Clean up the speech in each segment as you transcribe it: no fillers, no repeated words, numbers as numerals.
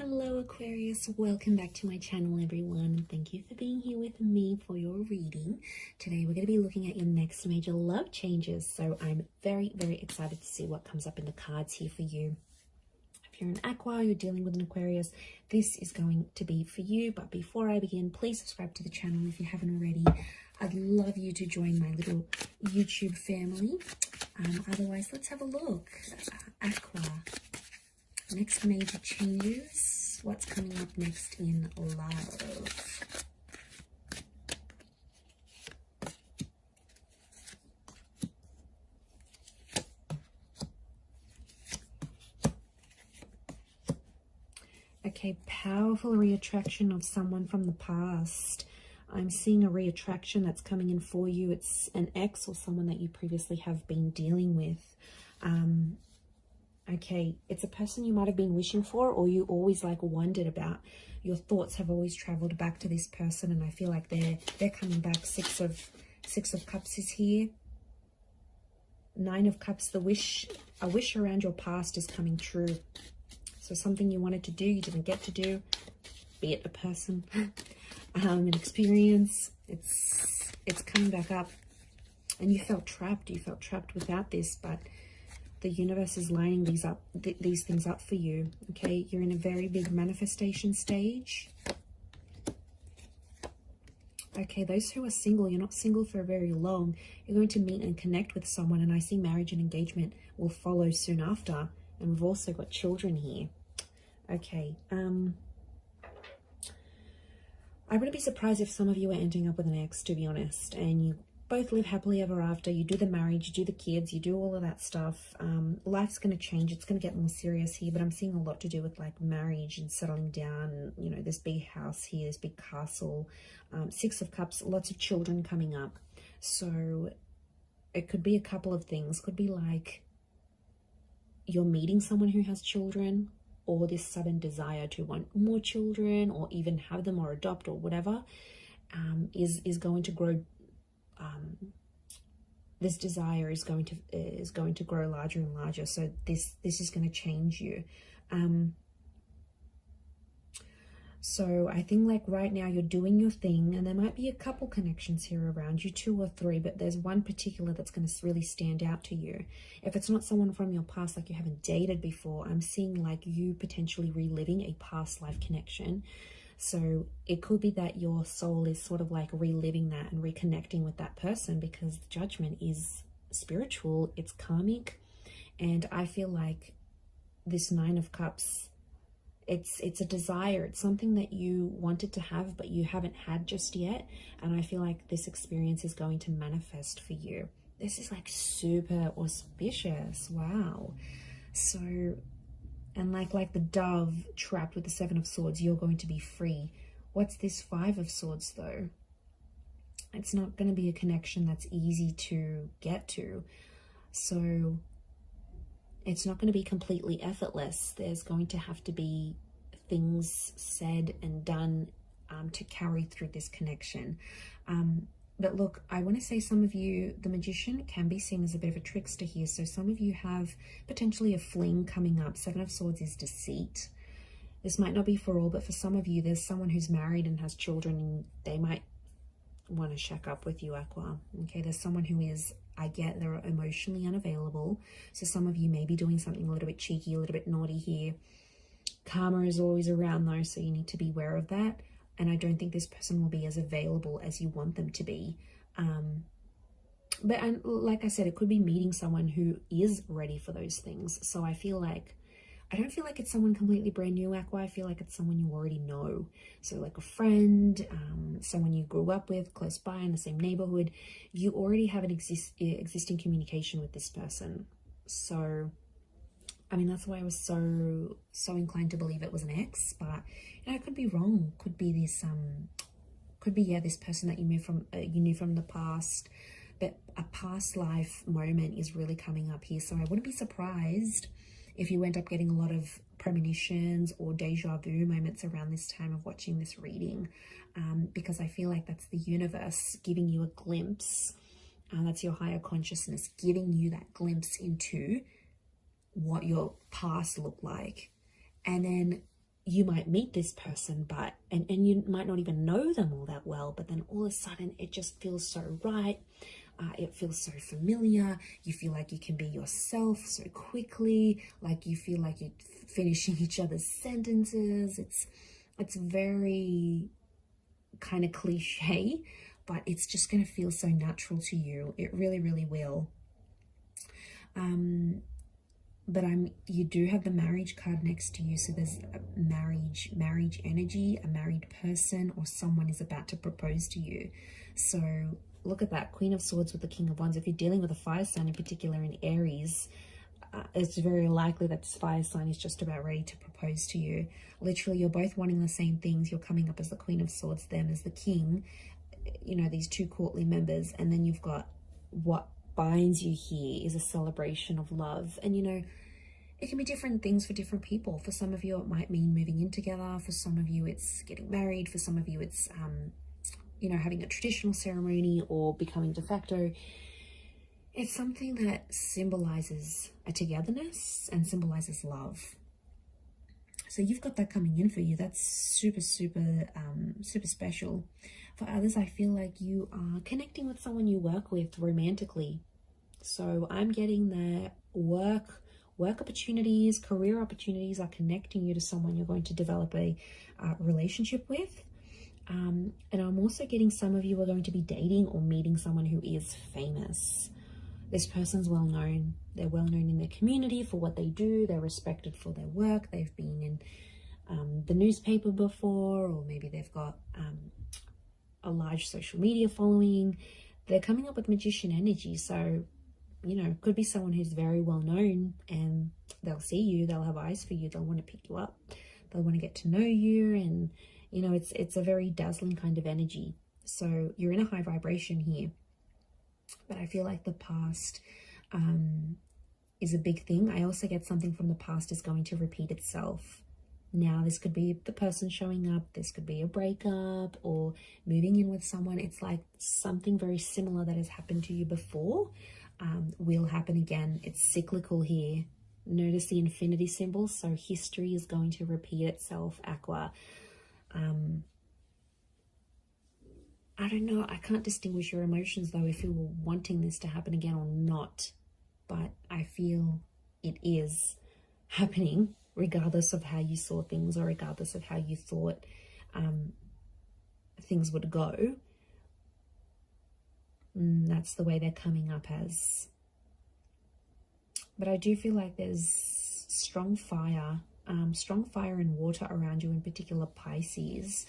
Hello Aquarius, welcome back to my channel everyone, and thank you for being here with me for your reading. Today we're going to be looking at your next major love changes, so I'm very excited to see what comes up in the cards here for you. If you're an Aqua, you're dealing with an Aquarius, this is going to be for you. But before I begin, please subscribe to the channel if you haven't already. I'd love you to join my little YouTube family. Otherwise, let's have a look. Aqua. Next major changes. What's coming up next in love? Okay, powerful reattraction of someone from the past. I'm seeing a reattraction that's coming in for you. It's an ex or someone that you previously have been dealing with. Okay, it's a person you might have been wishing for, or you always like wondered about. Your thoughts have always traveled back to this person, and I feel like they're coming back. Six of Cups is here. Nine of Cups, a wish around your past is coming true. So something you wanted to do, you didn't get to do, be it a person, an experience, it's coming back up, and you felt trapped. You felt trapped without this, but the universe is lining these things up for you. Okay, you're in a very big manifestation stage. Okay, those who are single, you're not single for very long. You're going to meet and connect with someone, and I see marriage and engagement will follow soon after. And we've also got children here. Okay, I wouldn't be surprised if some of you are ending up with an ex, to be honest, and you both live happily ever after. You do the marriage, you do the kids, you do all of that stuff. Life's going to change. It's going to get more serious here, but I'm seeing a lot to do with like marriage and settling down. You know, this big house here, this big castle. Six of Cups, lots of children coming up. So it could be a couple of things. Could be like you're meeting someone who has children, or this sudden desire to want more children, or even have them or adopt or whatever, is going to grow. This desire is going to grow larger and larger. So this is going to change you. So I think like right now you're doing your thing, and there might be a couple connections here around you, 2 or 3, but there's one particular that's going to really stand out to you. If it's not someone from your past, like you haven't dated before, I'm seeing like you potentially reliving a past life connection. So it could be that your soul is sort of like reliving that and reconnecting with that person, because the Judgment is spiritual, it's karmic, and I feel like this 9 of Cups, it's a desire, it's something that you wanted to have but you haven't had just yet, and I feel like this experience is going to manifest for you. This is like super auspicious. Wow. So, and like the dove trapped with the 7 of Swords, you're going to be free. What's this 5 of Swords though? It's not going to be a connection that's easy to get to. So it's not going to be completely effortless. There's going to have to be things said and done to carry through this connection. But look, I want to say some of you, the Magician can be seen as a bit of a trickster here. So some of you have potentially a fling coming up. 7 of Swords is deceit. This might not be for all, but for some of you, there's someone who's married and has children, and they might want to shack up with you, Aqua. Okay, there's someone who is, I get, they're emotionally unavailable. So some of you may be doing something a little bit cheeky, a little bit naughty here. Karma is always around though, so you need to be aware of that. And I don't think this person will be as available as you want them to be. But like I said, it could be meeting someone who is ready for those things. So I don't feel like it's someone completely brand new, Aqua. I feel like it's someone you already know. So like a friend, someone you grew up with, close by in the same neighborhood. You already have an existing communication with this person. So, I mean, that's why I was so inclined to believe it was an ex. But you know, I could be wrong. Could be this this person that you knew from the past. But a past life moment is really coming up here. So I wouldn't be surprised if you end up getting a lot of premonitions or deja vu moments around this time of watching this reading, because I feel like that's the universe giving you a glimpse. That's your higher consciousness giving you that glimpse into what your past looked like. And then you might meet this person, but and you might not even know them all that well, but then all of a sudden it just feels so right. It feels so familiar. You feel like you can be yourself so quickly, like you feel like you're finishing each other's sentences. It's very kind of cliche, but it's just going to feel so natural to you. It really, really will. But you do have the marriage card next to you, so there's a marriage energy, a married person, or someone is about to propose to you. So look at that, Queen of Swords with the King of Wands. If you're dealing with a fire sign, in particular in Aries, it's very likely that this fire sign is just about ready to propose to you. Literally, you're both wanting the same things. You're coming up as the Queen of Swords, them as the King, you know, these two courtly members, and then you've got what binds you here is a celebration of love. And you know, it can be different things for different people. For some of you it might mean moving in together, for some of you it's getting married, for some of you it's you know, having a traditional ceremony or becoming de facto. It's something that symbolizes a togetherness and symbolizes love. So you've got that coming in for you. That's super special. For others, I feel like you are connecting with someone you work with romantically. So I'm getting that work opportunities, career opportunities are connecting you to someone you're going to develop a relationship with. And I'm also getting some of you are going to be dating or meeting someone who is famous. This person's well known. They're well known in their community for what they do. They're respected for their work. They've been in the newspaper before, or maybe they've got a large social media following. They're coming up with magician energy. So, you know, could be someone who's very well known, and they'll see you. They'll have eyes for you. They'll want to pick you up. They'll want to get to know you. And, you know, it's a very dazzling kind of energy. So you're in a high vibration here. But I feel like the past is a big thing. I also get something from the past is going to repeat itself. Now, this could be the person showing up. This could be a breakup or moving in with someone. It's like something very similar that has happened to you before will happen again. It's cyclical here. Notice the infinity symbol. So history is going to repeat itself, Aqua. I don't know. I can't distinguish your emotions, though, if you were wanting this to happen again or not. But I feel it is happening, regardless of how you saw things or regardless of how you thought things would go. That's the way they're coming up as. But I do feel like there's strong fire and water around you, in particular Pisces.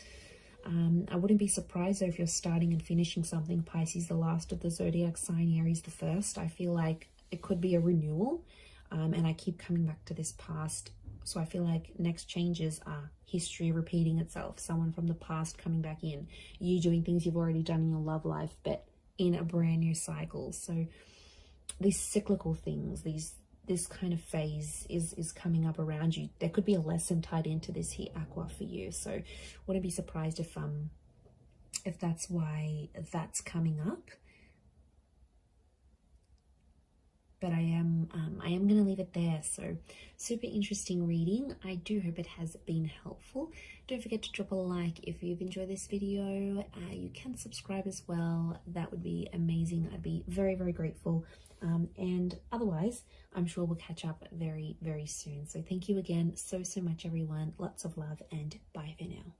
I wouldn't be surprised though if you're starting and finishing something. Pisces, the last of the zodiac sign, Aries, the first. I feel like it could be a renewal, and I keep coming back to this past. So I feel like next changes are history repeating itself, someone from the past coming back in, you doing things you've already done in your love life, but in a brand new cycle. So these cyclical things, this kind of phase is coming up around you. There could be a lesson tied into this here, Aqua, for you. So wouldn't be surprised if that's why that's coming up. But I am going to leave it there. So super interesting reading. I do hope it has been helpful. Don't forget to drop a like if you've enjoyed this video. You can subscribe as well. That would be amazing. I'd be very, very grateful. And otherwise, I'm sure we'll catch up very, very soon. So thank you again so much, everyone. Lots of love and bye for now.